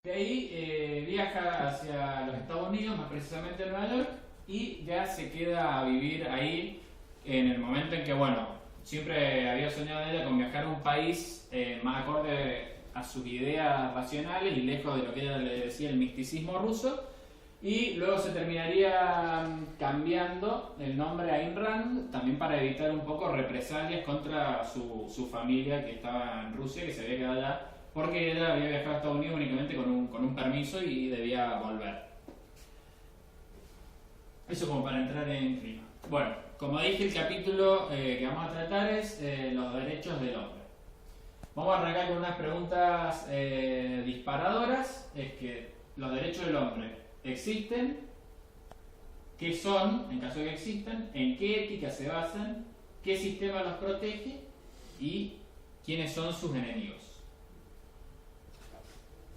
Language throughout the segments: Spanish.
De ahí viaja hacia los Estados Unidos, más precisamente a Nueva York, y ya se queda a vivir ahí en el momento en que, bueno, siempre había soñado ella con viajar a un país más acorde a sus ideas racionales y lejos de lo que ella le decía el misticismo ruso, y luego se terminaría cambiando el nombre a Ayn Rand, también para evitar un poco represalias contra su familia que estaba en Rusia, que se había quedado allá, porque ella había viajado a Estados Unidos únicamente con un permiso y debía volver. Eso como para entrar en clima. Bueno, como dije, el capítulo que vamos a tratar es los derechos del hombre. Vamos a arrancar con unas preguntas disparadoras. Es que los derechos del hombre existen, qué son, en caso de que existan, en qué ética se basan, qué sistema los protege y quiénes son sus enemigos.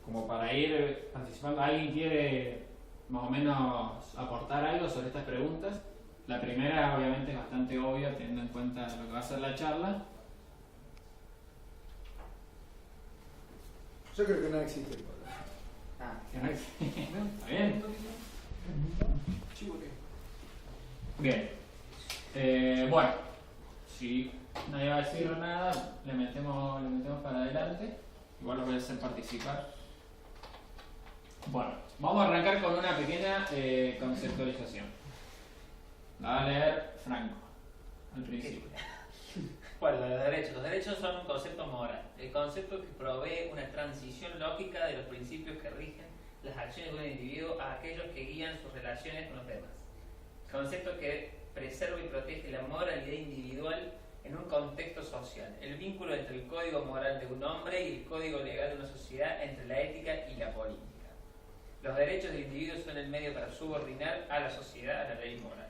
Como para ir participando, ¿alguien quiere más o menos aportar algo sobre estas preguntas? La primera obviamente es bastante obvia teniendo en cuenta lo que va a ser la charla. Yo creo que no existe. Que no existe. ¿Está bien? Bien. Bueno, si nadie va a decir nada, le metemos para adelante. Igual lo voy a hacer participar. Bueno, vamos a arrancar con una pequeña conceptualización. La va a leer Franco, al principio. Bueno, los derechos. Los derechos son un concepto moral. El concepto que provee una transición lógica de los principios que rigen las acciones de un individuo a aquellos que guían sus relaciones con los demás. El concepto que preserva y protege la moralidad individual en un contexto social. El vínculo entre el código moral de un hombre y el código legal de una sociedad, entre la ética y la política. Los derechos del individuo son el medio para subordinar a la sociedad a la ley moral.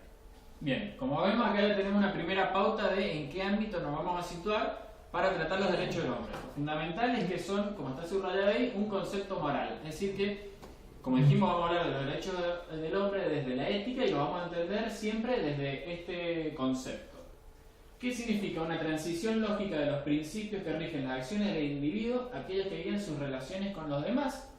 Bien, como vemos acá ya tenemos una primera pauta de en qué ámbito nos vamos a situar para tratar los derechos del hombre. Lo fundamental es que son, como está subrayado ahí, un concepto moral. Es decir que, como dijimos, vamos a hablar de los derechos del hombre desde la ética y lo vamos a entender siempre desde este concepto. ¿Qué significa? Una transición lógica de los principios que rigen las acciones del individuo, aquellos que guían sus relaciones con los demás.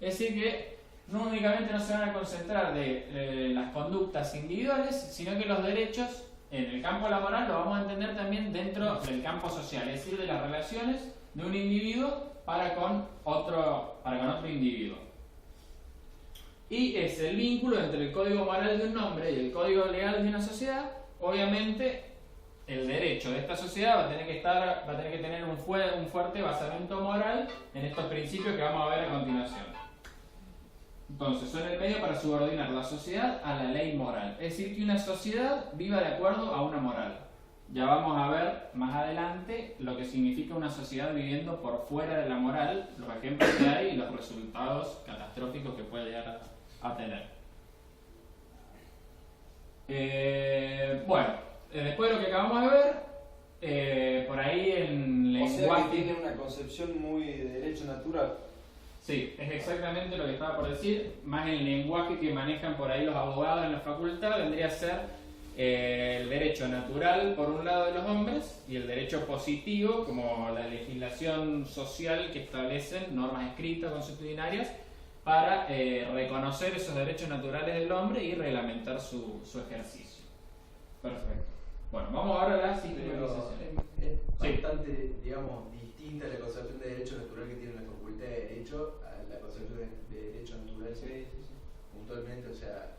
Es decir que no únicamente no se van a concentrar de las conductas individuales, sino que los derechos en el campo de la moral lo vamos a entender también dentro del campo social, es decir, de las relaciones de un individuo para con otro individuo. Y es el vínculo entre el código moral de un hombre y el código legal de una sociedad. Obviamente el derecho de esta sociedad va a tener que tener un fuerte basamento moral en estos principios que vamos a ver a continuación. Entonces, son el medio para subordinar la sociedad a la ley moral. Es decir, que una sociedad viva de acuerdo a una moral. Ya vamos a ver más adelante lo que significa una sociedad viviendo por fuera de la moral, los ejemplos que hay y los resultados catastróficos que puede llegar a tener. Después de lo que acabamos de ver, por ahí en lenguaje... O sea que tiene una concepción muy de derecho natural. Sí, es exactamente lo que estaba por decir, más el lenguaje que manejan por ahí los abogados en la facultad vendría a ser el derecho natural por un lado de los hombres y el derecho positivo como la legislación social que establecen normas escritas consuetudinarias para reconocer esos derechos naturales del hombre y reglamentar su ejercicio. Perfecto. Bueno, vamos ahora a la sistematización. Es bastante, digamos, distinta la concepción de derecho natural que tiene la Facultad de Derecho a la concepción de derecho natural puntualmente. O sea,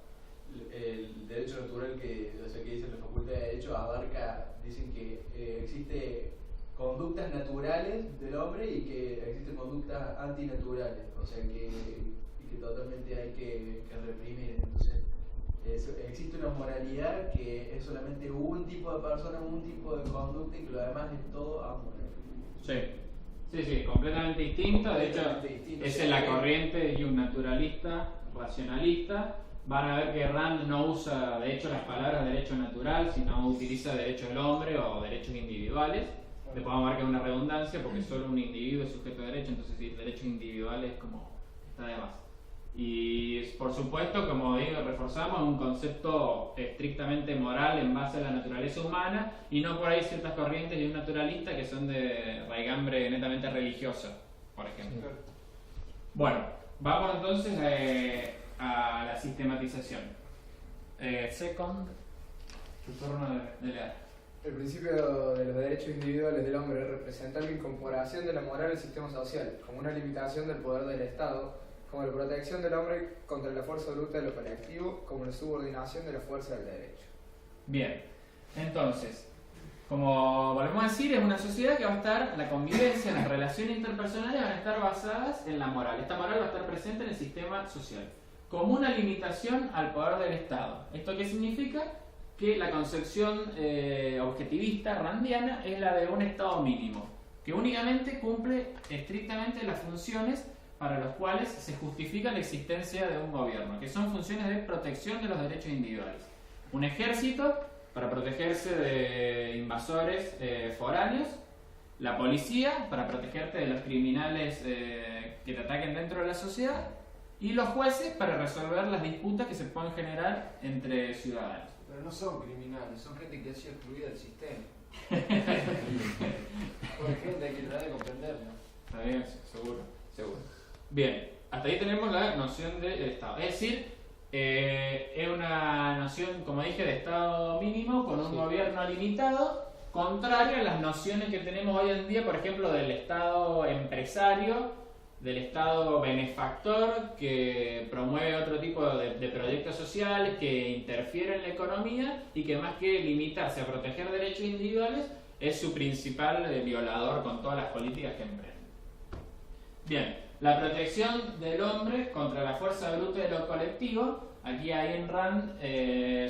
el derecho natural que dice la Facultad de Derecho abarca, dicen que existe conductas naturales del hombre y que existen conductas antinaturales, o sea que totalmente hay que reprimir. Entonces, existe una moralidad que es solamente un tipo de persona, un tipo de conducta y que lo demás es todo amoral. Sí, completamente distinto. De hecho, esa es la corriente de un naturalista, racionalista. Van a ver que Rand no usa, de hecho, las palabras derecho natural, sino utiliza derecho del hombre o derechos individuales. Después vamos a ver que es una redundancia porque solo un individuo es sujeto de derecho, entonces sí, derechos individuales como está de más. Y por supuesto, como digo, reforzamos un concepto estrictamente moral en base a la naturaleza humana y no por ahí ciertas corrientes de un naturalista que son de raigambre netamente religiosa, por ejemplo. Bueno, vamos entonces a la sistematización. Second, tu turno de leer. El principio de los derechos individuales del hombre representa la incorporación de la moral al sistema social, como una limitación del poder del Estado, como la protección del hombre contra la fuerza bruta de lo colectivo, como la subordinación de la fuerza del derecho. Bien, entonces, como volvemos a decir, es una sociedad que va a estar, la convivencia, las relaciones interpersonales van a estar basadas en la moral. Esta moral va a estar presente en el sistema social, como una limitación al poder del Estado. ¿Esto qué significa? Que la concepción objetivista randiana es la de un Estado mínimo, que únicamente cumple estrictamente las funciones para las cuales se justifica la existencia de un gobierno, que son funciones de protección de los derechos individuales. Un ejército para protegerse de invasores foráneos, la policía para protegerte de los criminales que te ataquen dentro de la sociedad, y los jueces para resolver las disputas que se pueden generar entre ciudadanos. Pero no son criminales, son gente que ha sido excluida del sistema. Por gente hay que tratar de comprenderlo. ¿Está bien? Seguro, seguro. Bien, hasta ahí tenemos la noción de Estado. Es decir, es una noción, como dije, de Estado mínimo con un gobierno limitado, contrario a las nociones que tenemos hoy en día, por ejemplo, del Estado empresario, del Estado benefactor, que promueve otro tipo de proyectos sociales, que interfiere en la economía y que más que limitarse a proteger derechos individuales, es su principal violador con todas las políticas que emprende. Bien, la protección del hombre contra la fuerza bruta de lo colectivo, aquí Ayn Rand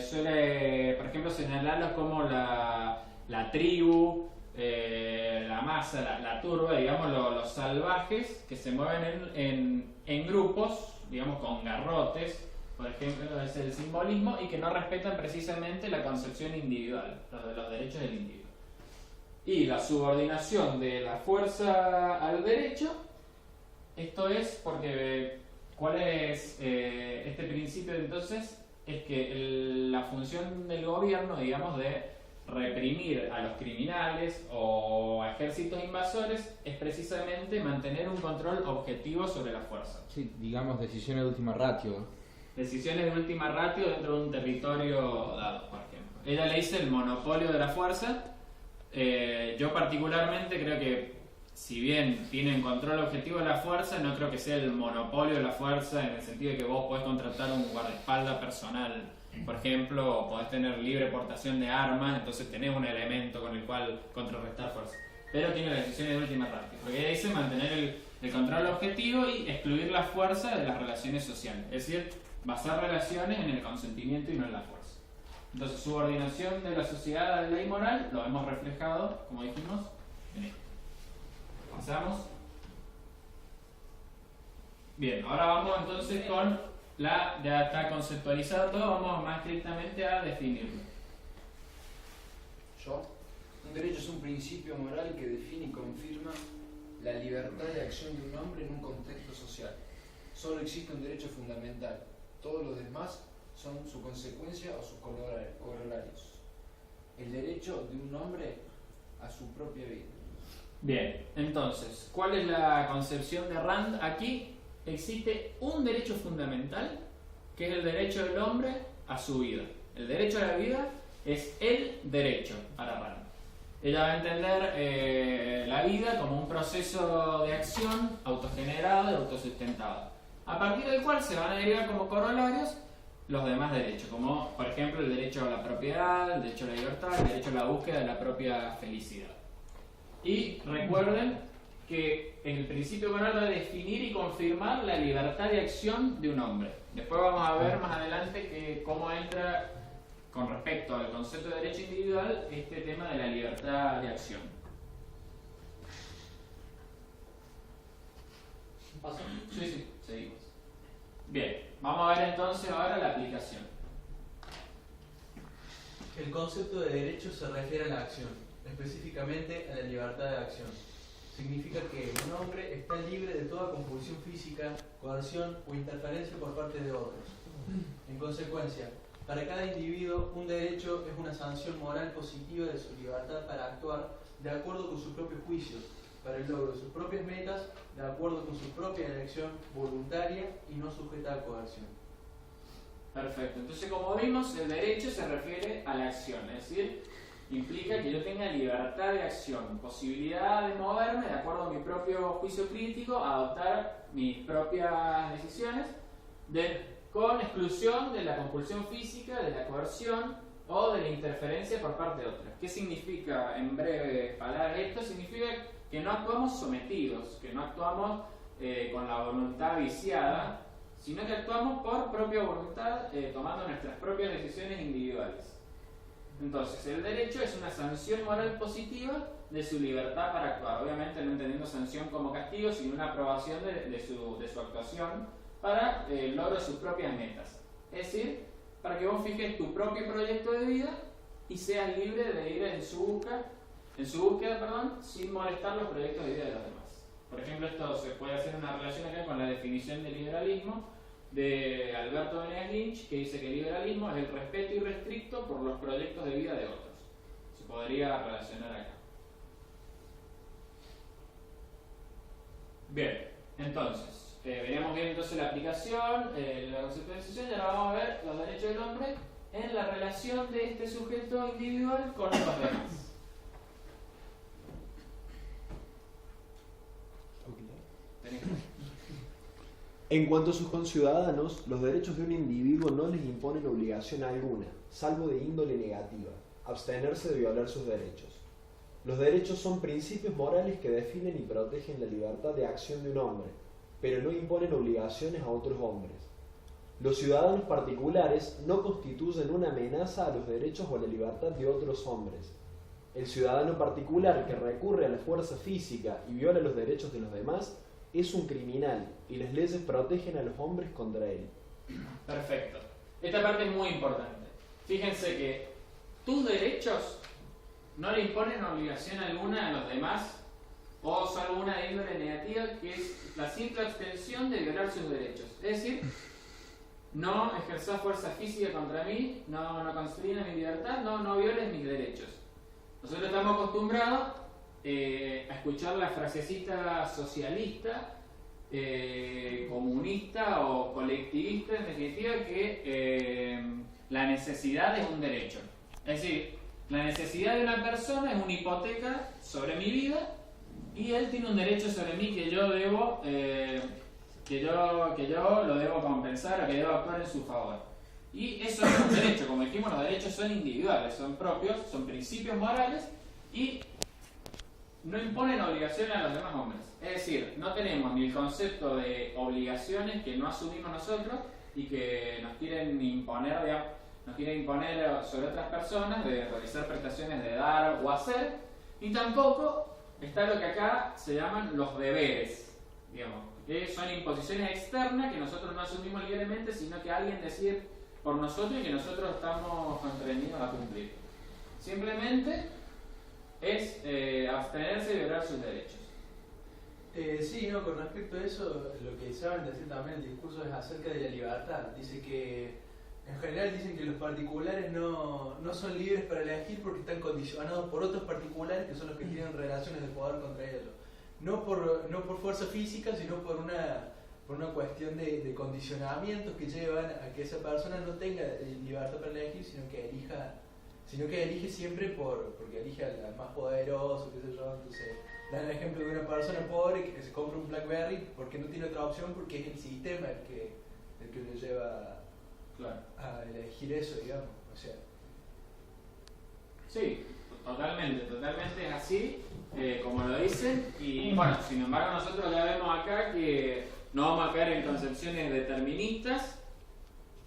suele, por ejemplo, señalarlo como la tribu, la masa, la turba, digamos, los salvajes que se mueven en grupos, digamos, con garrotes, por ejemplo, es el simbolismo, y que no respetan precisamente la concepción individual, los derechos del individuo. Y la subordinación de la fuerza al derecho, esto es porque, ¿cuál es este principio entonces? Es que la función del gobierno, digamos, de reprimir a los criminales o a ejércitos invasores es precisamente mantener un control objetivo sobre la fuerza. Sí, digamos decisiones de última ratio. Decisiones de última ratio dentro de un territorio dado, por ejemplo. Ella le dice el monopolio de la fuerza. Yo particularmente creo que, si bien tienen control objetivo de la fuerza, no creo que sea el monopolio de la fuerza en el sentido de que vos podés contratar un guardaespaldas personal, por ejemplo, o podés tener libre portación de armas, entonces tenés un elemento con el cual contrarrestar fuerza. Pero tiene las decisiones de última ratio, porque ella dice mantener el control objetivo y excluir la fuerza de las relaciones sociales, es decir, basar relaciones en el consentimiento y no en la fuerza. Entonces, subordinación de la sociedad a la ley moral lo hemos reflejado, como dijimos, en esto. ¿Pasamos? Bien, ahora vamos entonces con ya está conceptualizado todo, vamos más estrictamente a definirlo. Un derecho es un principio moral que define y confirma la libertad de acción de un hombre en un contexto social. Solo existe un derecho fundamental. Todos los demás son su consecuencia o sus corolarios. El derecho de un hombre a su propia vida. Bien, entonces, ¿cuál es la concepción de Rand? Aquí existe un derecho fundamental, que es el derecho del hombre a su vida. El derecho a la vida es el derecho para Rand. Ella va a entender la vida como un proceso de acción autogenerado y autosustentado, a partir del cual se van a derivar como corolarios los demás derechos, como por ejemplo el derecho a la propiedad, el derecho a la libertad, el derecho a la búsqueda de la propia felicidad. Y recuerden que el principio moral va a definir y confirmar la libertad de acción de un hombre. Después vamos a ver más adelante cómo entra con respecto al concepto de derecho individual este tema de la libertad de acción. ¿Paso? Sí, seguimos. Bien, vamos a ver entonces ahora la aplicación. El concepto de derecho se refiere a la acción, específicamente a la libertad de acción. Significa que un hombre está libre de toda compulsión física, coerción o interferencia por parte de otros. En consecuencia, para cada individuo, un derecho es una sanción moral positiva de su libertad para actuar de acuerdo con su propio juicio, para el logro de sus propias metas de acuerdo con su propia elección voluntaria y no sujeta a coerción. Perfecto. Entonces, como vimos, el derecho se refiere a la acción, es decir, implica que yo tenga libertad de acción, posibilidad de moverme de acuerdo a mi propio juicio crítico, adoptar mis propias decisiones, con exclusión de la compulsión física, de la coerción o de la interferencia por parte de otros. ¿Qué significa, en breves palabras, esto? Significa que no actuamos sometidos, que no actuamos con la voluntad viciada, sino que actuamos por propia voluntad, tomando nuestras propias decisiones individuales. Entonces, el derecho es una sanción moral positiva de su libertad para actuar, obviamente no entendiendo sanción como castigo, sino una aprobación de su actuación para el logro de sus propias metas. Es decir, para que vos fijes tu propio proyecto de vida y seas libre de ir en su búsqueda, sin molestar los proyectos de vida de los demás. Por ejemplo, esto se puede hacer una relación acá con la definición de liberalismo de Alberto Venegas Lynch, que dice que el liberalismo es el respeto irrestricto por los proyectos de vida de otros. Se podría relacionar acá. Bien, entonces, veníamos bien entonces la aplicación, la concepto de decisión, y ahora vamos a ver los derechos del hombre en la relación de este sujeto individual con los demás. En cuanto a sus conciudadanos, los derechos de un individuo no les imponen obligación alguna, salvo de índole negativa, abstenerse de violar sus derechos. Los derechos son principios morales que definen y protegen la libertad de acción de un hombre, pero no imponen obligaciones a otros hombres. Los ciudadanos particulares no constituyen una amenaza a los derechos o a la libertad de otros hombres. El ciudadano particular que recurre a la fuerza física y viola los derechos de los demás es un criminal y las leyes protegen a los hombres contra él. Perfecto. Esta parte es muy importante. Fíjense que tus derechos no le imponen obligación alguna a los demás, o salvo una de índole negativa, que es la simple abstención de violar sus derechos. Es decir, no ejerzas fuerza física contra mí, no constrinas mi libertad, no violes mis derechos. Nosotros estamos acostumbrados a escuchar la frasecita socialista, comunista o colectivista, en definitiva, que la necesidad es un derecho. Es decir, la necesidad de una persona es una hipoteca sobre mi vida y él tiene un derecho sobre mí que yo debo, que yo lo debo compensar o que debo actuar en su favor. Y eso es un derecho. Como dijimos, los derechos son individuales, son propios, son principios morales y no imponen obligaciones a los demás hombres. Es decir, no tenemos ni el concepto de obligaciones que no asumimos nosotros y que nos quieren imponer, sobre otras personas, de realizar prestaciones de dar o hacer, ni tampoco está lo que acá se llaman los deberes, digamos, que son imposiciones externas que nosotros no asumimos libremente, sino que alguien decide por nosotros y que nosotros estamos constreñidos a cumplir. Simplemente es abstenerse de violar sus derechos. Sí, no, con respecto a eso, lo que saben decir también el discurso es acerca de la libertad. Dice que, en general dicen que los particulares no son libres para elegir porque están condicionados por otros particulares que son los que tienen relaciones de poder contra ellos. No por fuerza física, sino por una cuestión de condicionamientos que llevan a que esa persona no tenga libertad para elegir, sino que elige siempre porque elige al más poderoso, qué sé yo. Entonces, dan el ejemplo de una persona pobre que se compra un BlackBerry porque no tiene otra opción, porque es el sistema el que le lleva a elegir eso, digamos. O sea. Sí, totalmente es así, como lo dicen, y bueno, sin embargo nosotros ya vemos acá que no vamos a caer en concepciones deterministas,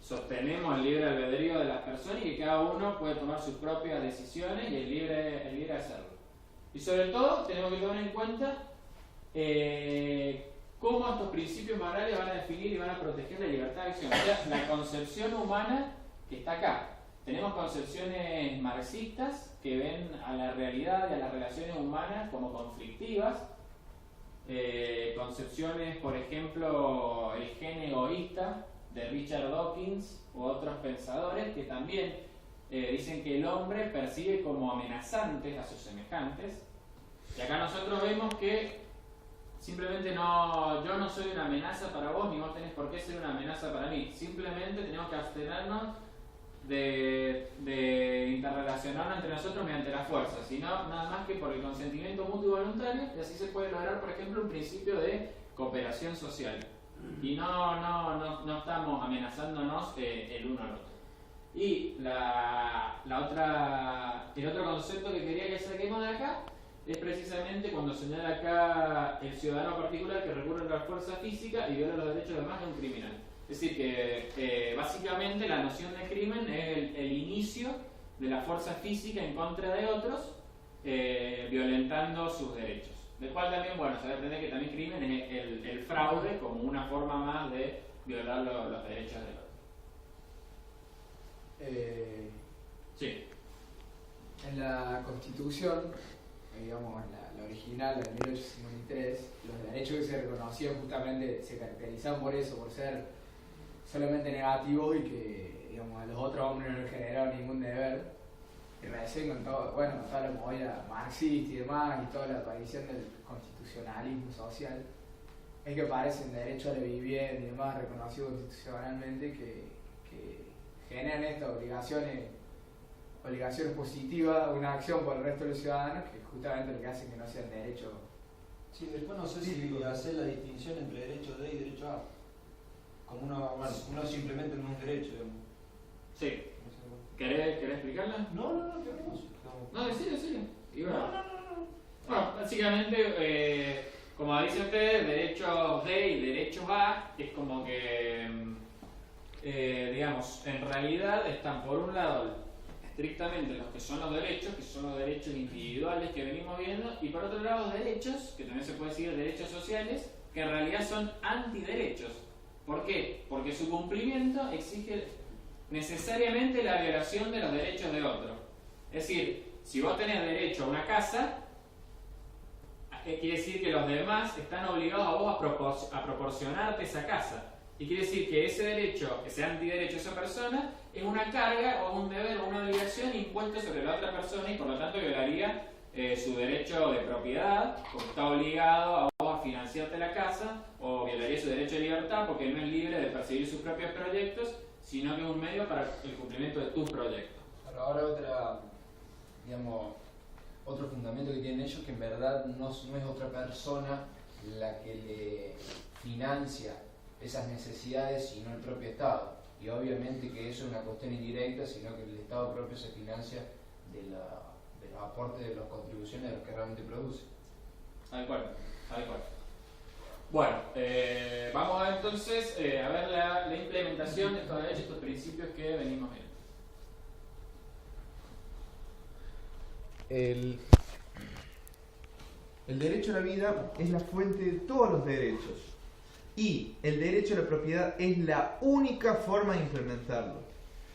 sostenemos el libre albedrío de las personas y que cada uno puede tomar sus propias decisiones y el libre hacerlo. Y sobre todo tenemos que tomar en cuenta cómo estos principios morales van a definir y van a proteger la libertad de acción. O sea, la concepción humana que está acá. Tenemos concepciones marxistas que ven a la realidad y a las relaciones humanas como conflictivas. Concepciones, por ejemplo, el gen egoísta de Richard Dawkins u otros pensadores que también dicen que el hombre percibe como amenazantes a sus semejantes. Y acá nosotros vemos que simplemente yo no soy una amenaza para vos, ni vos tenés por qué ser una amenaza para mí. Simplemente tenemos que abstenernos de interrelacionarnos entre nosotros mediante la fuerza, sino nada más que por el consentimiento mutuo y voluntario, y así se puede lograr, por ejemplo, un principio de cooperación social. Y no estamos amenazándonos el uno al otro. Y el otro concepto que quería que saquemos de acá es precisamente cuando señala acá el ciudadano particular que recurre a la fuerza física y viola los derechos de demás de un criminal. Es decir, que básicamente la noción de crimen es el inicio de la fuerza física en contra de otros, violentando sus derechos. Del cual también, bueno, se debe entender que también crimen es el fraude como una forma más de violar los derechos del otro. Sí. En la Constitución, digamos, la original, la de 1853, los derechos que se reconocían justamente se caracterizaban por eso, por ser solamente negativos y que, digamos, a los otros hombres no les generaban ningún deber. Y recién con toda la movida marxista y demás, y toda la aparición del constitucionalismo social, es que aparecen derechos a la vivienda y demás reconocidos constitucionalmente que generan estas obligaciones positivas, una acción por el resto de los ciudadanos, que justamente lo que hace que no sean derechos. Sí, después no sé si hacer la distinción entre derecho D y derecho A. Como uno simplemente no es derecho, digamos. Sí. ¿Querés explicarla? No, ¿qué hablamos? No, decile. Y bueno, básicamente, como dice usted, derechos D y derechos A es como que, digamos, en realidad están por un lado estrictamente los que son los derechos individuales que venimos viendo, y por otro lado los derechos, que también se puede decir derechos sociales, que en realidad son antiderechos. ¿Por qué? Porque su cumplimiento exige necesariamente la violación de los derechos de otro. Es decir, si vos tenés derecho a una casa, quiere decir que los demás están obligados a vos a proporcionarte esa casa. Y quiere decir que ese derecho, ese antiderecho de esa persona, es una carga o un deber o una obligación impuesta sobre la otra persona y por lo tanto violaría su derecho de propiedad, porque está obligado a vos a financiarte la casa, o violaría su derecho de libertad porque no es libre de perseguir sus propios proyectos, sino que es un medio para el cumplimiento de tus proyectos. Ahora otro fundamento que tienen ellos, que en verdad no es otra persona la que le financia esas necesidades, sino el propio Estado. Y obviamente que eso es una cuestión indirecta, sino que el Estado propio se financia de los aportes, de las contribuciones de los que realmente produce. Adecuado. Bueno, vamos a ver entonces a ver la implementación de estos derechos, estos principios que venimos viendo. El derecho a la vida es la fuente de todos los derechos y el derecho a la propiedad es la única forma de implementarlo.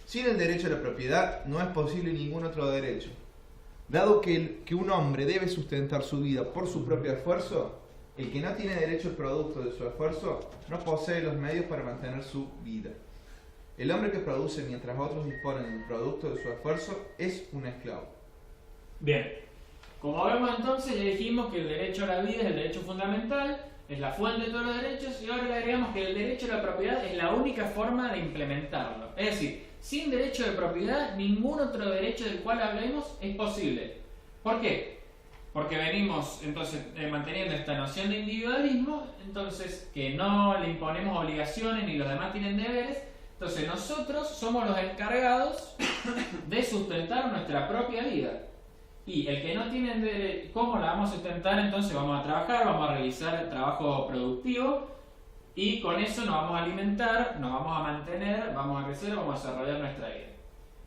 Sin el derecho a la propiedad no es posible ningún otro derecho. Dado que un hombre debe sustentar su vida por su propio esfuerzo, el que no tiene derecho al producto de su esfuerzo no posee los medios para mantener su vida. El hombre que produce mientras otros disponen del producto de su esfuerzo es un esclavo. Bien, como vemos entonces ya dijimos que el derecho a la vida es el derecho fundamental, es la fuente de todos los derechos, y ahora le agregamos que el derecho a la propiedad es la única forma de implementarlo. Es decir, sin derecho de propiedad, ningún otro derecho del cual hablemos es posible. ¿Por qué? Porque venimos entonces manteniendo esta noción de individualismo, entonces que no le imponemos obligaciones ni los demás tienen deberes, entonces nosotros somos los encargados de sustentar nuestra propia vida. Y el que no tiene derecho, ¿cómo la vamos a sustentar? Entonces vamos a trabajar, vamos a realizar trabajo productivo y con eso nos vamos a alimentar, nos vamos a mantener, vamos a crecer, vamos a desarrollar nuestra vida.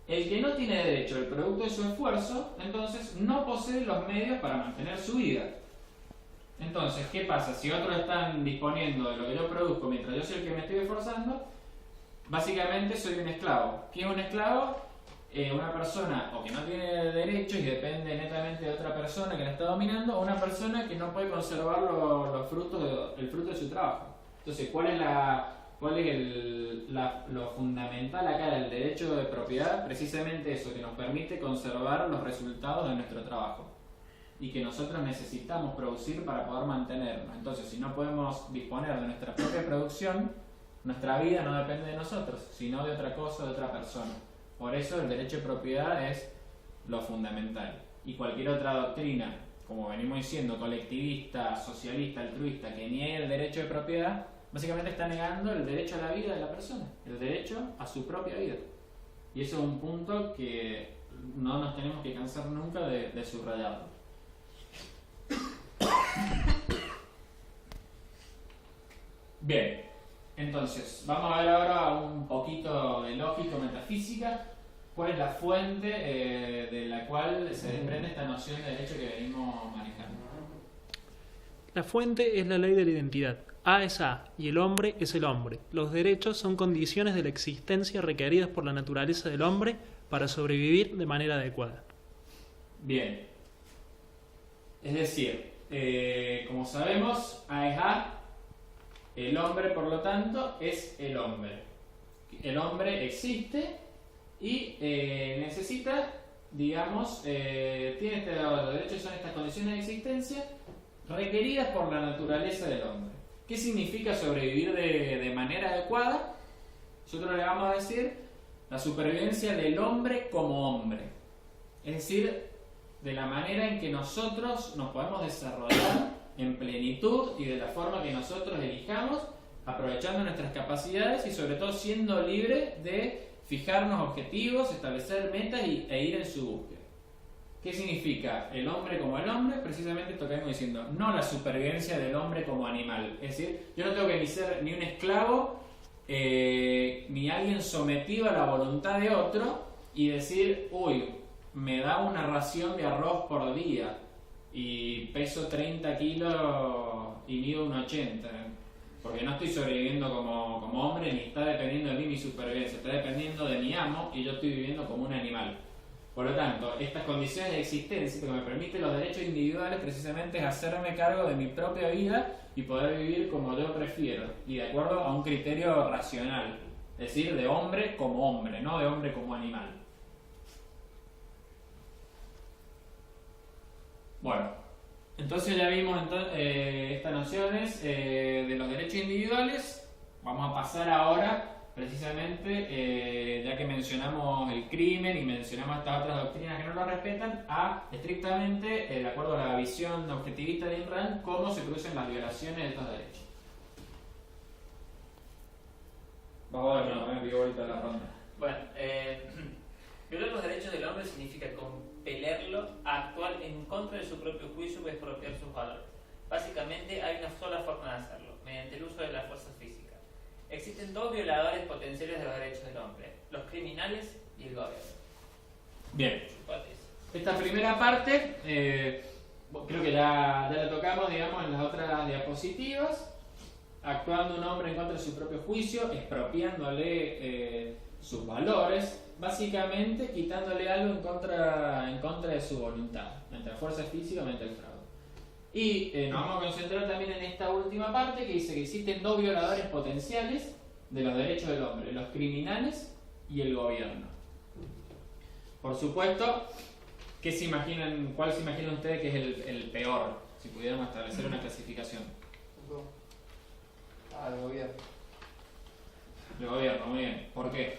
El que no tiene derecho al producto de su esfuerzo, entonces no posee los medios para mantener su vida. Entonces, ¿qué pasa? Si otros están disponiendo de lo que yo produzco mientras yo soy el que me estoy esforzando, básicamente soy un esclavo. ¿Qué es un esclavo? Una persona o que no tiene derechos y depende netamente de otra persona que la está dominando, o una persona que no puede conservar el fruto de su trabajo. Entonces, ¿cuál es lo fundamental acá del derecho de propiedad? Precisamente eso, que nos permite conservar los resultados de nuestro trabajo. y que nosotros necesitamos producir para poder mantenernos. Entonces, si no podemos disponer de nuestra propia producción, nuestra vida no depende de nosotros, sino de otra cosa, de otra persona. Por eso el derecho de propiedad es lo fundamental. Y cualquier otra doctrina, como venimos diciendo, colectivista, socialista, altruista, que niegue el derecho de propiedad, básicamente está negando el derecho a la vida de la persona, el derecho a su propia vida. Y eso es un punto que no nos tenemos que cansar nunca de subrayarlo. Bien, entonces, vamos a ver ahora un poquito de lógica o metafísica. ¿Cuál es la fuente de la cual se desprende esta noción de derecho que venimos manejando? La fuente es la ley de la identidad. A es A y el hombre es el hombre. Los derechos son condiciones de la existencia requeridas por la naturaleza del hombre para sobrevivir de manera adecuada. Bien. Es decir, como sabemos, A es A, el hombre, por lo tanto, es el hombre. El hombre existe y necesita, digamos, tiene este grado de derechos, son estas condiciones de existencia requeridas por la naturaleza del hombre. ¿Qué significa sobrevivir de manera adecuada? Nosotros le vamos a decir la supervivencia del hombre como hombre. Es decir, de la manera en que nosotros nos podemos desarrollar en plenitud y de la forma que nosotros elijamos, aprovechando nuestras capacidades y sobre todo siendo libres de fijarnos objetivos, establecer metas e ir en su búsqueda. ¿Qué significa el hombre como el hombre? Precisamente esto que vengo diciendo, no la supervivencia del hombre como animal. Es decir, yo no tengo que ni ser ni un esclavo, ni alguien sometido a la voluntad de otro y decir, uy, me da una ración de arroz por día y peso 30 kilos y mido 1,80, porque no estoy sobreviviendo como hombre, ni está dependiendo de mí mi supervivencia, está dependiendo de mi amo y yo estoy viviendo como un animal. Por lo tanto, estas condiciones de existencia que me permiten los derechos individuales precisamente es hacerme cargo de mi propia vida y poder vivir como yo prefiero y de acuerdo a un criterio racional, es decir, de hombre como hombre, no de hombre como animal. Bueno, entonces ya vimos estas nociones de los derechos individuales. Vamos a pasar ahora precisamente, ya que mencionamos el crimen y mencionamos estas otras doctrinas que no lo respetan, a estrictamente, de acuerdo a la visión objetivista de Ayn Rand, cómo se producen las violaciones de estos derechos. Vamos a ver, no, me pido ahorita la ronda. Bueno, violar los derechos del hombre significa compelerlo a actuar en contra de su propio juicio o expropiar sus valores. Básicamente hay una sola forma de hacerlo, mediante el uso de la fuerza física. Existen dos violadores potenciales de los derechos del hombre, los criminales y el gobierno. Bien. Esta primera parte, creo que ya la tocamos, digamos, en las otras diapositivas. Actuando un hombre en contra de su propio juicio, expropiándole sus valores, básicamente quitándole algo en contra de su voluntad, mediante la fuerza física, mediante el fraude. Y nos vamos a concentrar también en esta última parte que dice que existen dos violadores potenciales de los derechos del hombre, los criminales y el gobierno. Por supuesto, ¿cuál se imaginan ustedes que es el peor? Si pudiéramos establecer una clasificación. El gobierno. El gobierno, muy bien. ¿Por qué?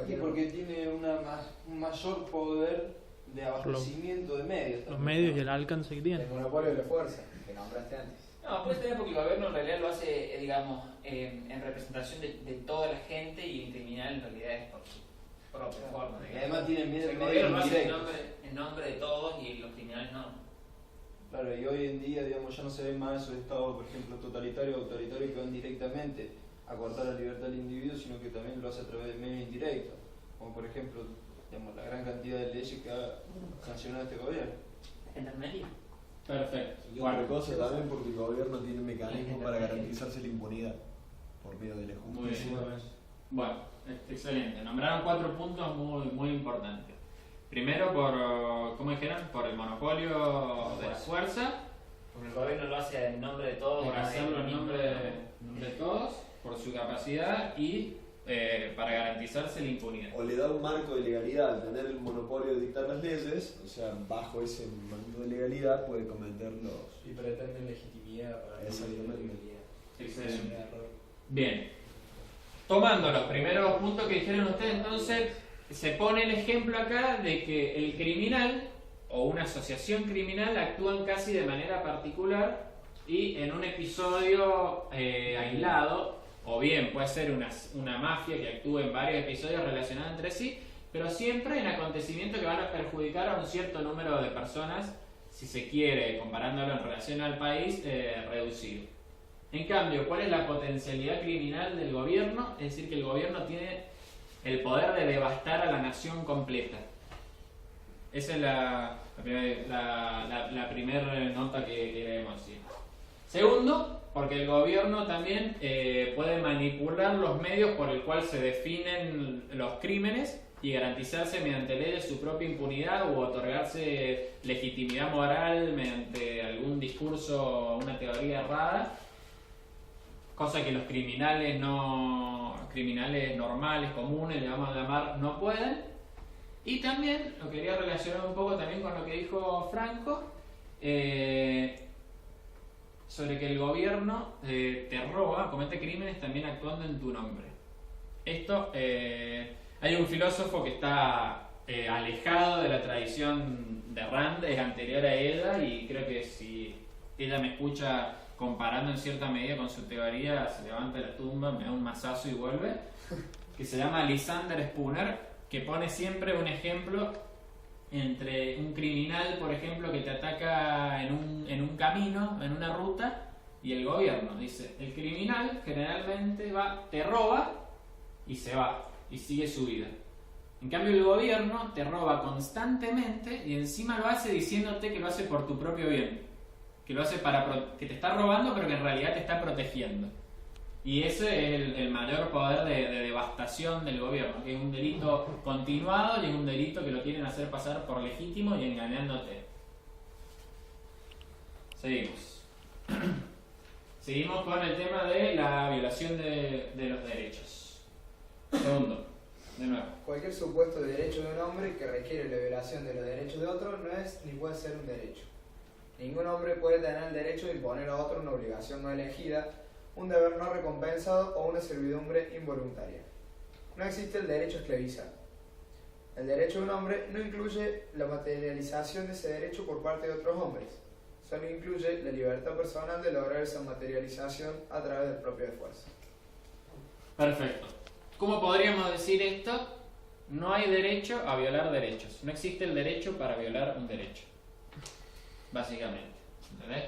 Y porque tiene un mayor poder de abastecimiento de medios. Los medios y el alcance que tiene. El monopolio de la fuerza, que nombraste antes. No, puede tener porque el gobierno en realidad lo hace, digamos, en representación de toda la gente y el criminal en realidad es por su propia forma. Y además tiene miedo El de gobierno lo hace indirectos. en nombre de todos y los criminales no. Claro, y hoy en día, digamos, ya no se ven más esos estados, por ejemplo, totalitarios o autoritarios que van directamente a cortar la libertad del individuo, sino que también lo hace a través de medios indirectos, como por ejemplo, digamos, la gran cantidad de leyes que ha sancionado este gobierno. Gendarmería. Perfecto. Y otra cosa también porque el gobierno tiene un mecanismo para garantizarse la impunidad por medio de la Muy justicia. bien. Bueno, excelente. Nombraron 4 puntos muy importantes. Primero, ¿cómo dijeron? Por el monopolio de la fuerza, Porque el gobierno lo hace en nombre de todos. por hacerlo en nombre de todos, por su capacidad y para garantizarse la impunidad. O le da un marco de legalidad al tener el monopolio de dictar las leyes, o sea, bajo ese marco de legalidad puede cometer los... Y pretenden legitimidad para Exactamente. Excelente. Es un error. Bien. Tomando los primeros puntos que dijeron ustedes, entonces se pone el ejemplo acá de que el criminal o una asociación criminal actúan casi de manera particular y en un episodio aislado, o bien puede ser una mafia que actúe en varios episodios relacionados entre sí, pero siempre en acontecimientos que van a perjudicar a un cierto número de personas, si se quiere, comparándolo en relación al país, reducido. En cambio, ¿cuál es la potencialidad criminal del gobierno? Es decir, que el gobierno tiene el poder de devastar a la nación completa. Esa es la primera nota que queremos decir. Segundo, porque el gobierno también puede manipular los medios por el cual se definen los crímenes y garantizarse mediante leyes su propia impunidad u otorgarse legitimidad moral mediante algún discurso o una teoría errada. Cosa que los criminales normales, comunes, le vamos a llamar, no pueden. Y también, lo quería relacionar un poco también con lo que dijo Franco, sobre que el gobierno te roba, comete crímenes también actuando en tu nombre. Esto, hay un filósofo que está alejado de la tradición de Rand, es anterior a ella, y creo que si ella me escucha comparando en cierta medida con su teoría, se levanta de la tumba, me da un mazazo y vuelve, que se llama Lysander Spooner, que pone siempre un ejemplo entre un criminal, por ejemplo, que te ataca en un camino, en una ruta, y el gobierno. Dice, el criminal generalmente te roba y se va, y sigue su vida. En cambio, el gobierno te roba constantemente y encima lo hace diciéndote que lo hace por tu propio bien. Que lo hace que te está robando, pero que en realidad te está protegiendo. Y ese es el mayor poder de devastación del gobierno, que es un delito continuado y es un delito que lo quieren hacer pasar por legítimo y engañándote. Seguimos. Seguimos con el tema de la violación de los derechos. Segundo, de nuevo. Cualquier supuesto derecho de un hombre que requiere la violación de los derechos de otro no es ni puede ser un derecho. Ningún hombre puede tener el derecho de imponer a otro una obligación no elegida, un deber no recompensado o una servidumbre involuntaria. No existe el derecho a esclavizar. El derecho de un hombre no incluye la materialización de ese derecho por parte de otros hombres, solo incluye la libertad personal de lograr esa materialización a través del propio esfuerzo. Perfecto. ¿Cómo podríamos decir esto? No hay derecho a violar derechos. No existe el derecho para violar un derecho. Básicamente. ¿Entendés?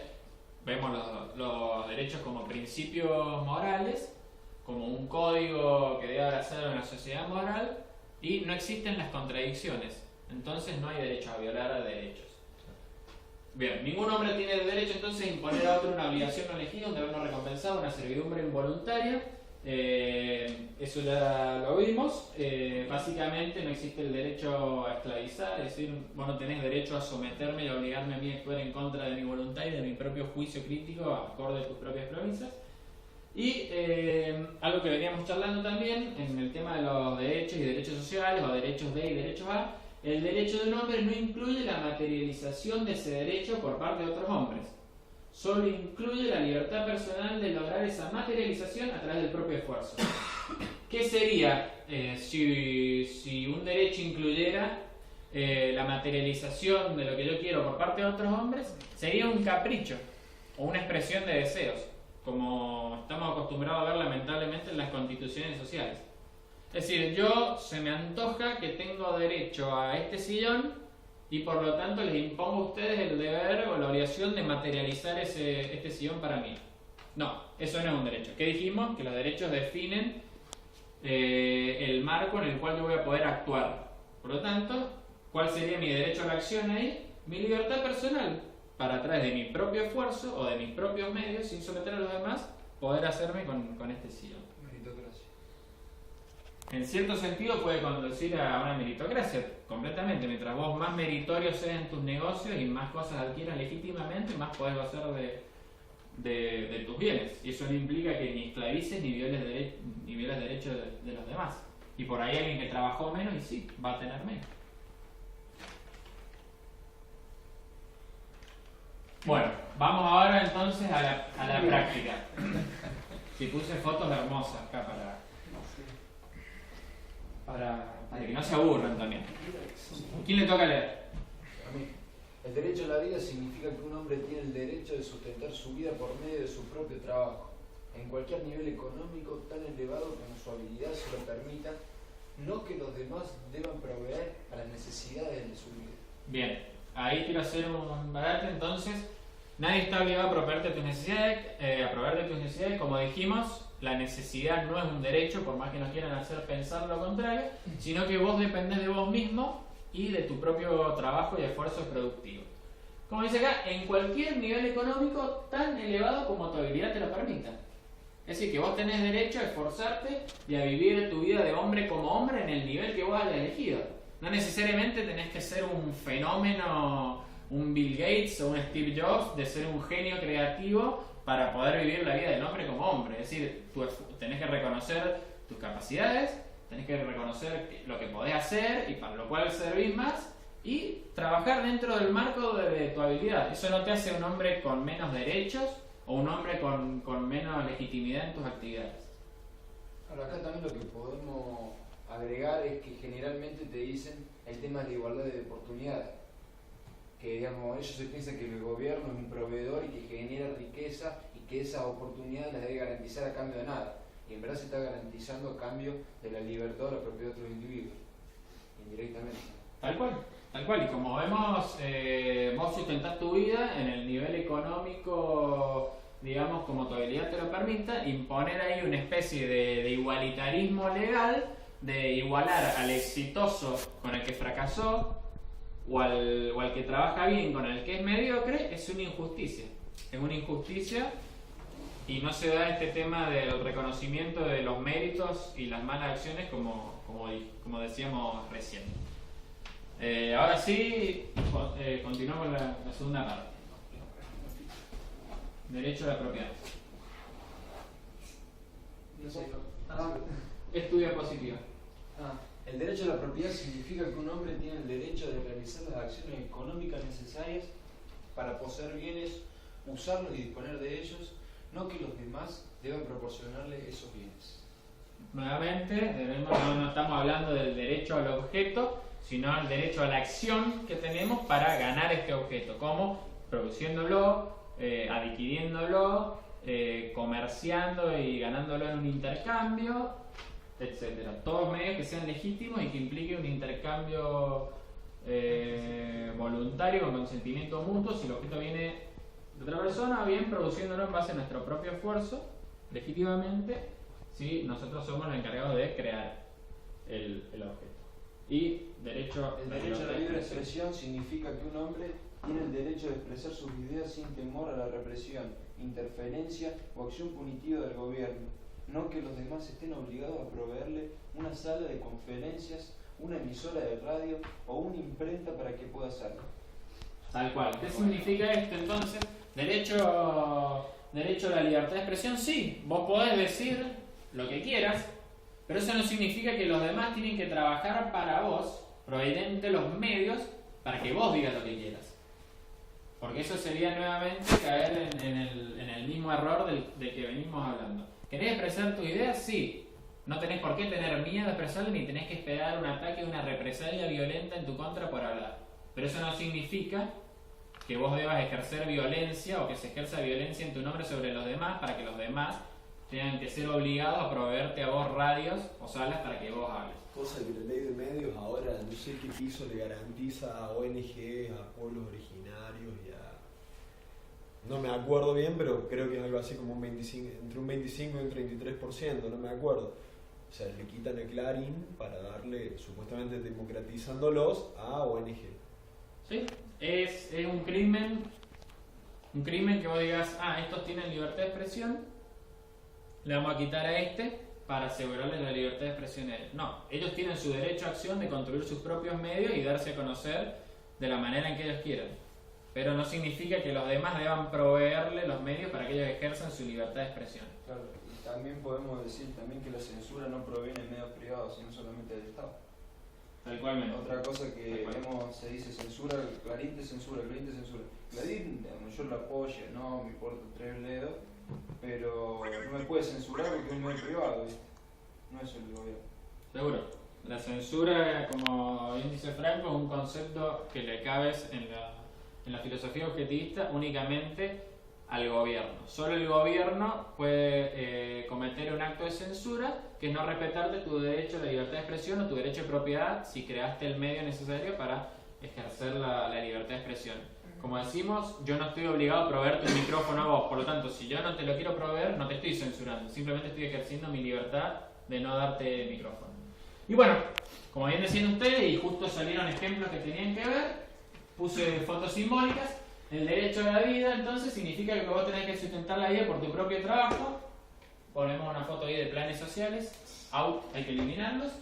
Vemos los derechos como principios morales, como un código que debe abrazar una sociedad moral, y no existen las contradicciones. Entonces no hay derecho a violar a derechos. Bien, ningún hombre tiene el derecho entonces a imponer a otro una obligación no elegida, un deber no recompensado, una servidumbre involuntaria. Eso ya lo vimos. Básicamente no existe el derecho a esclavizar, es decir, vos no tenés derecho a someterme y a obligarme a mí a actuar en contra de mi voluntad y de mi propio juicio crítico acorde a tus propias premisas. Y algo que veníamos charlando también en el tema de los derechos y derechos sociales, o derechos de y derechos a, el derecho de un hombre no incluye la materialización de ese derecho por parte de otros hombres. Solo incluye la libertad personal de lograr esa materialización a través del propio esfuerzo. ¿Qué sería si un derecho incluyera la materialización de lo que yo quiero por parte de otros hombres? Sería un capricho o una expresión de deseos, como estamos acostumbrados a ver lamentablemente en las constituciones sociales. Es decir, se me antoja que tengo derecho a este sillón, y por lo tanto les impongo a ustedes el deber o la obligación de materializar este sillón para mí. No, eso no es un derecho. ¿Qué dijimos? Que los derechos definen el marco en el cual yo voy a poder actuar. Por lo tanto, ¿cuál sería mi derecho a la acción ahí? Mi libertad personal, para a través de mi propio esfuerzo o de mis propios medios, sin someter a los demás, poder hacerme con este sillón. Meritocracia. En cierto sentido puede conducir a una meritocracia, completamente. Mientras vos más meritorio seas en tus negocios y más cosas adquieras legítimamente, más podés gozar de tus bienes. Y eso no implica que ni esclavices ni violes derechos de los demás. Y por ahí alguien que trabajó menos y sí, va a tener menos. Bueno, vamos ahora entonces a la práctica. Si puse fotos hermosas acá para que no se aburran también. ¿Quién le toca leer? A mí. El derecho a la vida significa que un hombre tiene el derecho de sustentar su vida por medio de su propio trabajo, en cualquier nivel económico tan elevado como su habilidad se lo permita, no que los demás deban proveer a las necesidades de su vida. Bien, ahí quiero hacer un debate. Entonces, nadie está obligado a proveerte tus necesidades, como dijimos. La necesidad no es un derecho, por más que nos quieran hacer pensar lo contrario, sino que vos dependés de vos mismo y de tu propio trabajo y esfuerzo productivo. Como dice acá, en cualquier nivel económico tan elevado como tu habilidad te lo permita. Es decir, que vos tenés derecho a esforzarte y a vivir tu vida de hombre como hombre en el nivel que vos hayas elegido. No necesariamente tenés que ser un fenómeno, un Bill Gates o un Steve Jobs, de ser un genio creativo para poder vivir la vida del hombre como hombre. Es decir, tenés que reconocer tus capacidades, tenés que reconocer lo que podés hacer y para lo cual servís más, y trabajar dentro del marco de tu habilidad. Eso no te hace un hombre con menos derechos o un hombre con menos legitimidad en tus actividades. Ahora, acá también lo que podemos agregar es que generalmente te dicen el tema de igualdad de oportunidades. Que digamos, ellos se piensan que el gobierno es un proveedor y que genera riqueza y que esas oportunidades las debe garantizar a cambio de nada. Y en verdad se está garantizando a cambio de la libertad o la propiedad de otros individuos, indirectamente. Tal cual. Y como vemos, vos sustentás tu vida en el nivel económico, digamos, como tu habilidad te lo permita, imponer ahí una especie de igualitarismo legal, de igualar al exitoso con el que fracasó, o al que trabaja bien con el que es mediocre, es una injusticia. Es una injusticia y no se da este tema del reconocimiento de los méritos y las malas acciones como decíamos recién. Ahora sí, continuamos la segunda parte. Derecho a la propiedad. Es tu diapositiva. El derecho a la propiedad significa que un hombre tiene el derecho de realizar las acciones económicas necesarias para poseer bienes, usarlos y disponer de ellos, no que los demás deban proporcionarle esos bienes. Nuevamente, no estamos hablando del derecho al objeto, sino al derecho a la acción que tenemos para ganar este objeto, como produciéndolo, adquiriéndolo, comerciando y ganándolo en un intercambio, etcétera. Todos medios que sean legítimos y que impliquen un intercambio voluntario con consentimiento mutuo, si el objeto viene de otra persona, o bien produciéndolo en base a nuestro propio esfuerzo, legítimamente, si nosotros somos los encargados de crear el objeto. Y derecho a la libre expresión significa que un hombre tiene el derecho de expresar sus ideas sin temor a la represión, interferencia o acción punitiva del gobierno, no que los demás estén obligados a proveerle una sala de conferencias, una emisora de radio o una imprenta para que pueda hacerlo. Tal cual. ¿Qué significa esto entonces? Derecho a la libertad de expresión, sí, vos podés decir lo que quieras, pero eso no significa que los demás tienen que trabajar para vos, proveyente los medios para que vos digas lo que quieras. Porque eso sería nuevamente caer en el mismo error del que venimos hablando. ¿Querés expresar tus ideas? Sí. No tenés por qué tener miedo de expresarlo ni tenés que esperar un ataque, una represalia violenta en tu contra por hablar. Pero eso no significa que vos debas ejercer violencia o que se ejerza violencia en tu nombre sobre los demás para que los demás tengan que ser obligados a proveerte a vos radios o salas para que vos hables. Cosa que la ley de medios ahora no sé qué piso le garantiza a ONG, a pueblos originarios y a... No me acuerdo bien, pero creo que es algo así como entre un 25 y un 33%, no me acuerdo. O sea, le quitan a Clarín para darle, supuestamente democratizándolos, a ONG. ¿Sí? Es un crimen que vos digas, estos tienen libertad de expresión, le vamos a quitar a este para asegurarles la libertad de expresión a ellos. No, ellos tienen su derecho a acción de construir sus propios medios y darse a conocer de la manera en que ellos quieran. pero no significa que los demás deban proveerle los medios para que ellos ejerzan su libertad de expresión. Claro, y también podemos decir también que la censura no proviene de medios privados, sino solamente del Estado. Tal cualmente. Otra cosa que Tal cual. se dice censura, Clarín te censura, Clarín te censura. Clarín, digamos, yo lo apoyo, no me importa tres bledos, pero no me puede censurar porque es un medio privado, ¿viste? No es el gobierno. Seguro. La censura, como bien dice Franco, es un concepto que le cabe en la filosofía objetivista únicamente al gobierno. Solo el gobierno puede cometer un acto de censura que es no respetarte tu derecho a la libertad de expresión o tu derecho de propiedad si creaste el medio necesario para ejercer la libertad de expresión. Como decimos, yo no estoy obligado a proveerte el micrófono a vos, por lo tanto, si yo no te lo quiero proveer, no te estoy censurando, simplemente estoy ejerciendo mi libertad de no darte el micrófono. Y bueno, como bien decían ustedes, y justo salieron ejemplos que tenían que ver, puse fotos simbólicas. El derecho a la vida, entonces, significa que vos tenés que sustentar la vida por tu propio trabajo. Ponemos una foto ahí de planes sociales, out, hay que eliminarlos.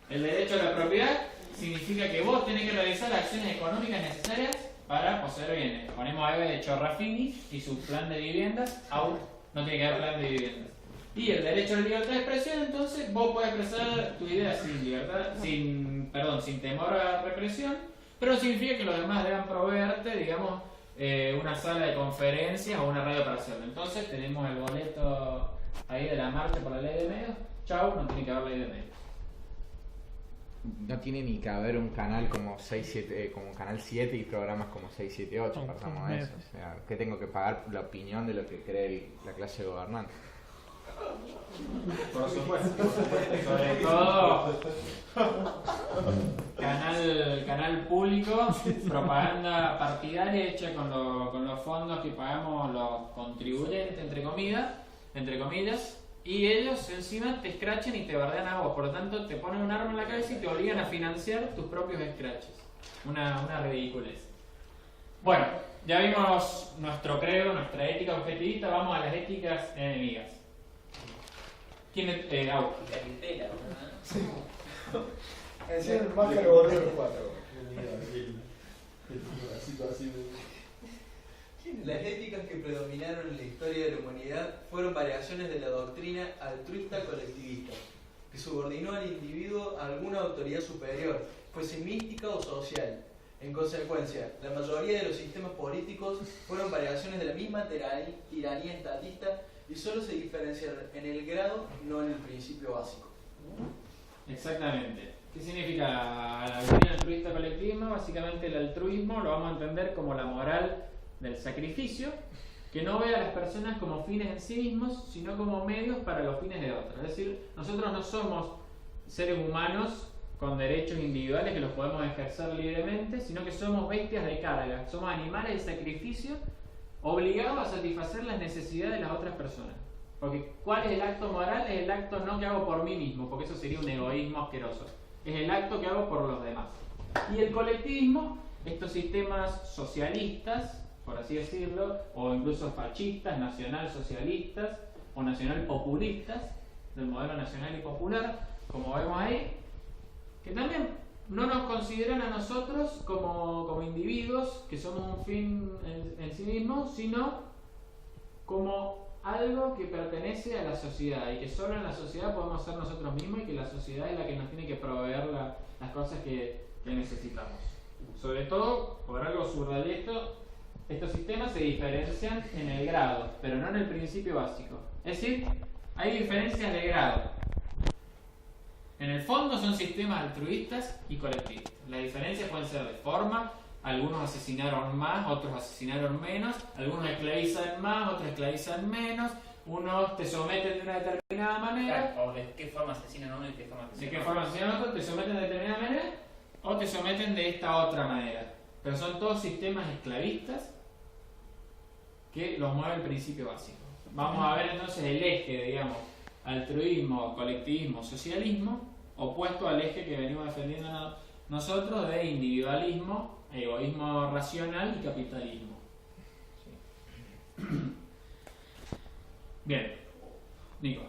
El derecho a la propiedad significa que vos tenés que realizar las acciones económicas necesarias para poseer bienes. Ponemos a Eva de Chorrafini y su plan de viviendas, out, no tiene que haber plan de viviendas. Y el derecho a la libertad de expresión, entonces, vos podés expresar tu idea sin temor a la represión, pero no significa que los demás deban proveerte, digamos, una sala de conferencias o una radio para hacerlo. Entonces tenemos el boleto ahí de la marcha por la ley de medios. Chau, no tiene que haber ley de medios. No tiene ni que haber un canal como 6, como Canal 7 y programas como 6, 7, 8, pasamos a eso. O sea, que tengo que pagar la opinión de lo que cree la clase gobernante. Por supuesto. Sobre todo canal público, propaganda partidaria hecha con los fondos que pagamos los contribuyentes, entre comillas, y ellos encima te escrachan y te bardean a vos. Por lo tanto, te ponen un arma en la cabeza y te obligan a financiar tus propios escraches. Una ridiculez. Bueno, ya vimos nuestro credo, nuestra ética objetivista. Vamos a las éticas enemigas. ¿Quién es? Carretera, ¿no? Es el más que lo 4. Las éticas que predominaron en la historia de la humanidad fueron variaciones de la doctrina altruista colectivista, que subordinó al individuo a alguna autoridad superior, fuese mística o social. En consecuencia, la mayoría de los sistemas políticos fueron variaciones de la misma tiranía estatista y solo se diferenciaron en el grado, no en el principio básico. Exactamente. ¿Qué significa la doctrina altruista colectivismo? Básicamente el altruismo lo vamos a entender como la moral del sacrificio, que no ve a las personas como fines en sí mismos, sino como medios para los fines de otros. Es decir, nosotros no somos seres humanos con derechos individuales que los podemos ejercer libremente, sino que somos bestias de carga, somos animales de sacrificio obligados a satisfacer las necesidades de las otras personas. Porque ¿cuál es el acto moral? Es el acto no que hago por mí mismo, porque eso sería un egoísmo asqueroso. Es el acto que hago por los demás. Y el colectivismo, estos sistemas socialistas, por así decirlo, o incluso fascistas, nacionalsocialistas o nacionalpopulistas, del modelo nacional y popular, como vemos ahí, que también no nos consideran a nosotros como individuos que somos un fin en sí mismos, sino como algo que pertenece a la sociedad y que solo en la sociedad podemos ser nosotros mismos y que la sociedad es la que nos tiene que proveer las cosas que necesitamos. Sobre todo, por algo surrealista, estos sistemas se diferencian en el grado, pero no en el principio básico. Es decir, hay diferencias de grado. En el fondo son sistemas altruistas y colectivistas. Las diferencias pueden ser de forma, algunos asesinaron más, otros asesinaron menos, algunos esclavizan más, otros esclavizan menos, unos te someten de una determinada manera. Claro, o de qué forma asesinan a uno y de qué forma asesinan a otro. ¿De qué forma asesinan a otro? Te someten de determinada manera o te someten de esta otra manera. Pero son todos sistemas esclavistas que los mueve el principio básico. Vamos a ver entonces el eje, digamos, altruismo, colectivismo, socialismo, opuesto al eje que venimos defendiendo nosotros de individualismo, egoísmo racional y capitalismo. Sí. Bien, Nico.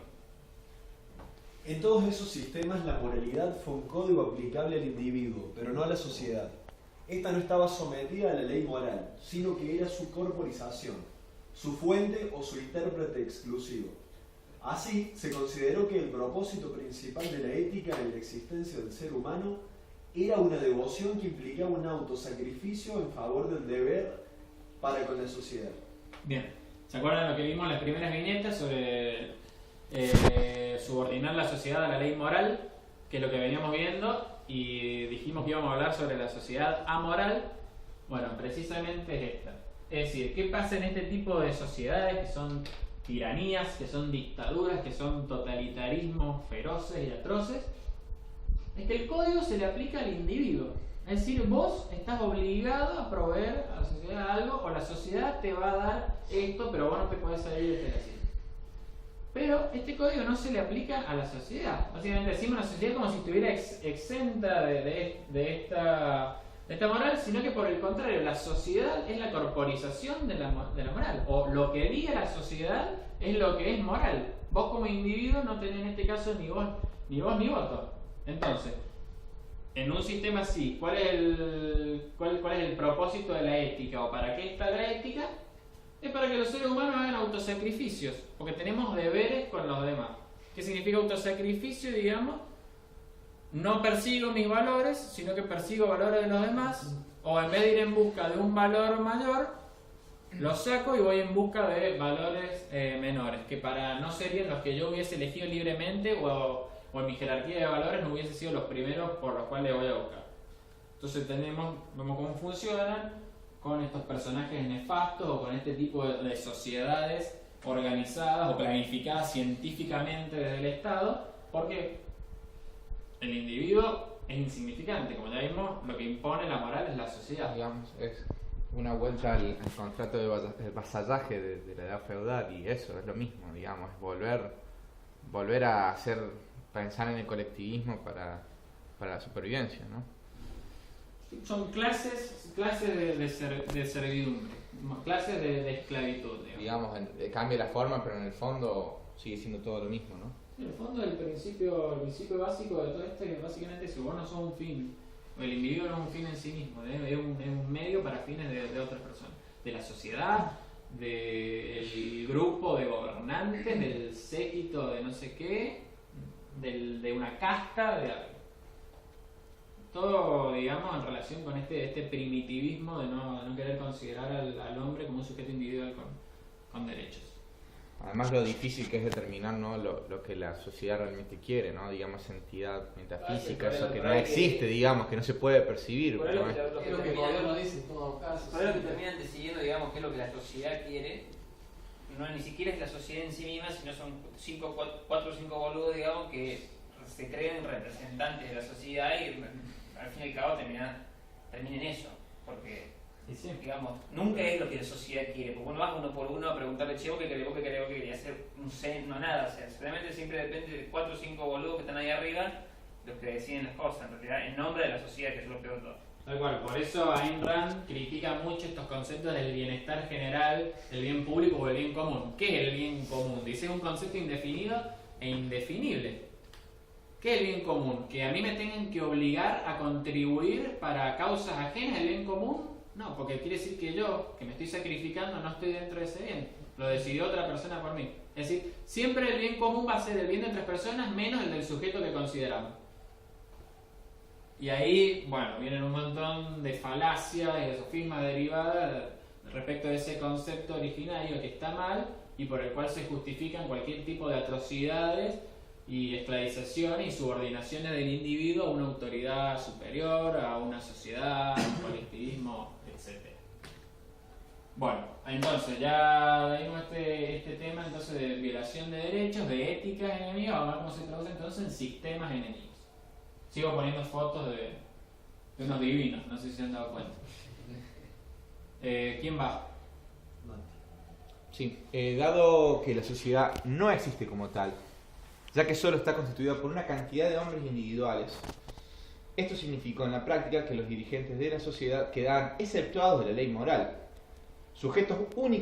En todos esos sistemas la moralidad fue un código aplicable al individuo, pero no a la sociedad. esta no estaba sometida a la ley moral, sino que era su corporización, su fuente o su intérprete exclusivo. Así, se consideró que el propósito principal de la ética en la existencia del ser humano era una devoción que implicaba un autosacrificio en favor del deber para con la sociedad. Bien, ¿se acuerdan de lo que vimos en las primeras viñetas sobre subordinar la sociedad a la ley moral? Que es lo que veníamos viendo, y dijimos que íbamos a hablar sobre la sociedad amoral. Bueno, precisamente es esta. Es decir, ¿qué pasa en este tipo de sociedades que son tiranías, que son dictaduras, que son totalitarismos feroces y atroces? Es que el código se le aplica al individuo. Es decir, vos estás obligado a proveer a la sociedad algo, o la sociedad te va a dar esto, pero vos no te podés salir de este asilo. Pero este código no se le aplica a la sociedad. Básicamente decimos la sociedad como si estuviera exenta de esta moral, sino que por el contrario, la sociedad es la corporización de la moral. O lo que diga la sociedad es lo que es moral. Vos como individuo no tenés en este caso ni voz ni voto. Entonces, en un sistema así, ¿cuál es el propósito de la ética? ¿O para qué está la ética? Es para que los seres humanos hagan autosacrificios, porque tenemos deberes con los demás. ¿Qué significa autosacrificio? Digamos, no persigo mis valores, sino que persigo valores de los demás, o en vez de ir en busca de un valor mayor, lo saco y voy en busca de valores menores, que para no serían los que yo hubiese elegido libremente, o en mi jerarquía de valores no hubiesen sido los primeros por los cuales voy a buscar. Entonces vemos cómo funcionan con estos personajes nefastos, o con este tipo de sociedades organizadas o planificadas científicamente desde el Estado, porque el individuo es insignificante. Como ya vimos, lo que impone la moral es la sociedad. Digamos, es una vuelta al contrato de vasallaje de la edad feudal, y eso es lo mismo, digamos, es volver a pensar en el colectivismo para la supervivencia, ¿no? Son clases de servidumbre, clases de esclavitud. Digamos, cambia la forma, pero en el fondo sigue siendo todo lo mismo, ¿no? En el fondo el principio básico de todo esto es básicamente si vos no sos un fin, el individuo no es un fin en sí mismo, es un medio para fines de otras personas, de la sociedad, del grupo de gobernantes, del séquito de no sé qué, de una casta, de algo. Todo, digamos, en relación con este primitivismo de no querer considerar al hombre como un sujeto individual con derechos. Además, lo difícil que es determinar, ¿no?, lo que la sociedad realmente quiere, ¿no? Digamos, entidad metafísica, eso que no existe, digamos, que no se puede percibir. Por ¿no? lo que el gobierno dice en todo caso. Por lo que terminan decidiendo, digamos, qué es lo que la sociedad quiere. No, ni siquiera es la sociedad en sí misma, sino son 4 o 5 boludos, digamos, que se creen representantes de la sociedad y al fin y al cabo termina en eso, porque digamos, nunca es lo que la sociedad quiere, porque uno va uno por uno a preguntarle, che, vos qué quería hacer, no sé, no nada, o sea, realmente siempre depende de 4 o 5 boludos que están ahí arriba los que deciden las cosas, en realidad, en nombre de la sociedad, que es lo peor de todo. Tal cual, por eso Ayn Rand critica mucho estos conceptos del bienestar general, del bien público o del bien común. ¿Qué es el bien común? Dice, es un concepto indefinido e indefinible. ¿Qué es el bien común? ¿Que a mí me tengan que obligar a contribuir para causas ajenas al bien común? No, porque quiere decir que yo, que me estoy sacrificando, no estoy dentro de ese bien. Lo decidió otra persona por mí. Es decir, siempre el bien común va a ser el bien de otras personas menos el del sujeto que consideramos. Y ahí, bueno, vienen un montón de falacias y de sofismas derivadas respecto de ese concepto originario que está mal y por el cual se justifican cualquier tipo de atrocidades y esclavizaciones y subordinaciones del individuo a una autoridad superior, a una sociedad, a un colectivismo, etc. Bueno, entonces ya vimos este tema entonces de violación de derechos, de éticas enemigas. Vamos a ver cómo se traduce entonces en sistemas enemigos. Sigo poniendo fotos de unos divinos, no sé si se han dado cuenta. ¿Quién va? Sí, dado que la sociedad no existe como tal, ya que solo está constituida por una cantidad de hombres individuales, esto significó en la práctica que los dirigentes de la sociedad quedaban exceptuados de la ley moral, sujetos únicos